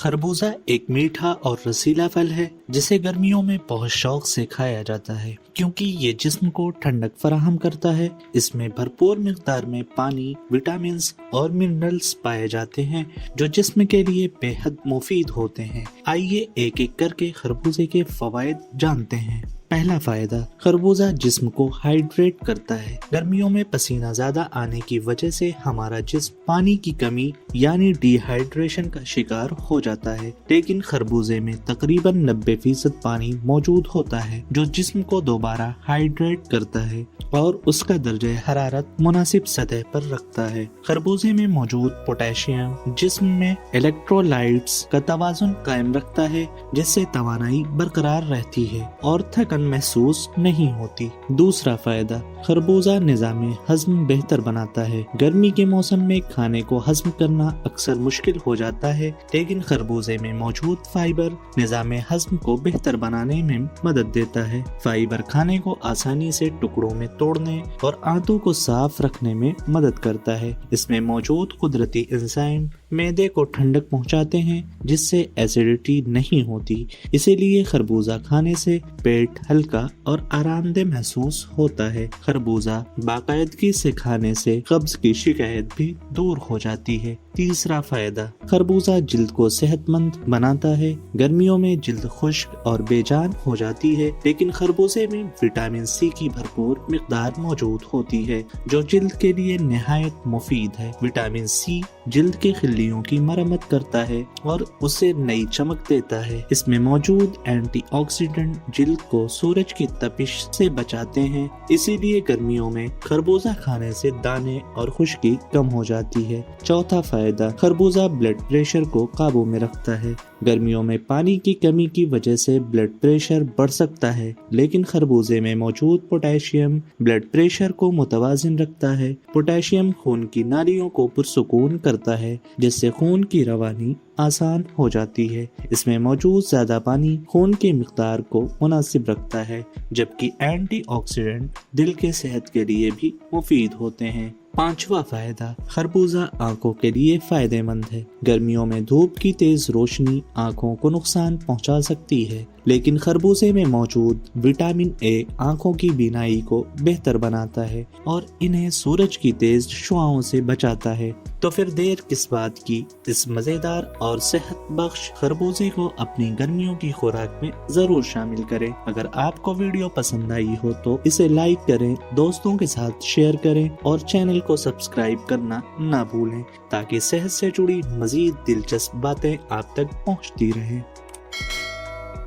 खरबूजा एक मीठा और रसीला फल है जिसे गर्मियों में बहुत शौक से खाया जाता है क्योंकि ये जिस्म को ठंडक फराहम करता है। इसमें भरपूर मिकदार में पानी, विटामिन्स और मिनरल्स पाए जाते हैं जो जिस्म के लिए बेहद मुफीद होते हैं। आइए एक एक करके खरबूजे के फवायद जानते हैं। पहला फायदा, खरबूजा जिस्म को हाइड्रेट करता है। गर्मियों में पसीना ज्यादा आने की वजह से हमारा जिस्म पानी की कमी यानी डिहाइड्रेशन का शिकार हो जाता है, लेकिन खरबूजे में तकरीबन 90% पानी मौजूद होता है जो जिस्म को दोबारा हाइड्रेट करता है और उसका दर्जे हरारत मुनासिब सतह पर रखता है। खरबूजे में मौजूद पोटेशियम जिस्म में इलेक्ट्रोलाइट्स का तवाजुन कायम रखता है जिससे तवानाई बरकरार रहती है और थकन महसूस नहीं होती। दूसरा फायदा, खरबूजा निज़ामे हज़्म बेहतर बनाता है। गर्मी के मौसम में खाने को हज़्म करना अक्सर मुश्किल हो जाता है, लेकिन खरबूजे में मौजूद फाइबर निज़ामे हज़्म को बेहतर बनाने में मदद देता है। फाइबर खाने को आसानी से टुकड़ों में तोड़ने और आंतों को साफ रखने में मदद करता है। इसमें मौजूद कुदरती एंजाइम मैदे को ठंडक पहुंचाते हैं जिससे एसिडिटी नहीं होती। इसीलिए खरबूजा खाने से पेट हल्का और आरामदेह महसूस होता है। खरबूजा बाकायदगी से खाने से कब्ज की शिकायत भी दूर हो जाती है। तीसरा फायदा, खरबूजा जिल्द को सेहतमंद बनाता है। गर्मियों में जिल्द खुश्क और बेजान हो जाती है, लेकिन खरबूजे में विटामिन सी की भरपूर मिकदार मौजूद होती है जो जिल्द के लिए निहायत मुफीद है। विटामिन सी जिल्द के खिल्लियों की मरम्मत करता है और उसे नई चमक देता है। इसमें मौजूद एंटीऑक्सीडेंट जिल्द को सूरज की तपिश से बचाते हैं, इसीलिए गर्मियों में खरबूजा खाने से दाने और खुश्की कम हो जाती है। चौथा फायदा, खरबूजा ब्लड प्रेशर को काबू में रखता है। गर्मियों में पानी की कमी की वजह से ब्लड प्रेशर बढ़ सकता है, लेकिन खरबूजे में मौजूद पोटेशियम ब्लड प्रेशर को मुतवाजिन रखता है। पोटेशियम खून की नालियों को पुरसुकून करता है जिससे खून की रवानी आसान हो जाती है। इसमें मौजूद ज्यादा पानी खून की मिकदार को मुनासिब रखता है, जबकि एंटीऑक्सीडेंट दिल के सेहत के लिए भी मुफीद होते हैं। पांचवा फायदा, खरबूजा आंखों के लिए फायदेमंद है। गर्मियों में धूप की तेज रोशनी आंखों को नुकसान पहुंचा सकती है, लेकिन खरबूजे में मौजूद विटामिन ए आंखों की बीनाई को बेहतर बनाता है और इन्हें सूरज की तेज शुआओं से बचाता है। तो फिर देर किस बात की, इस मजेदार और सेहत बख्श खरबूजे को अपनी गर्मियों की खुराक में जरूर शामिल करें। अगर आपको वीडियो पसंद आई हो तो इसे लाइक करें, दोस्तों के साथ शेयर करें और चैनल को सब्सक्राइब करना ना भूलें ताकि सेहत से जुड़ी मजीद दिलचस्प बातें आप तक पहुंचती रहें।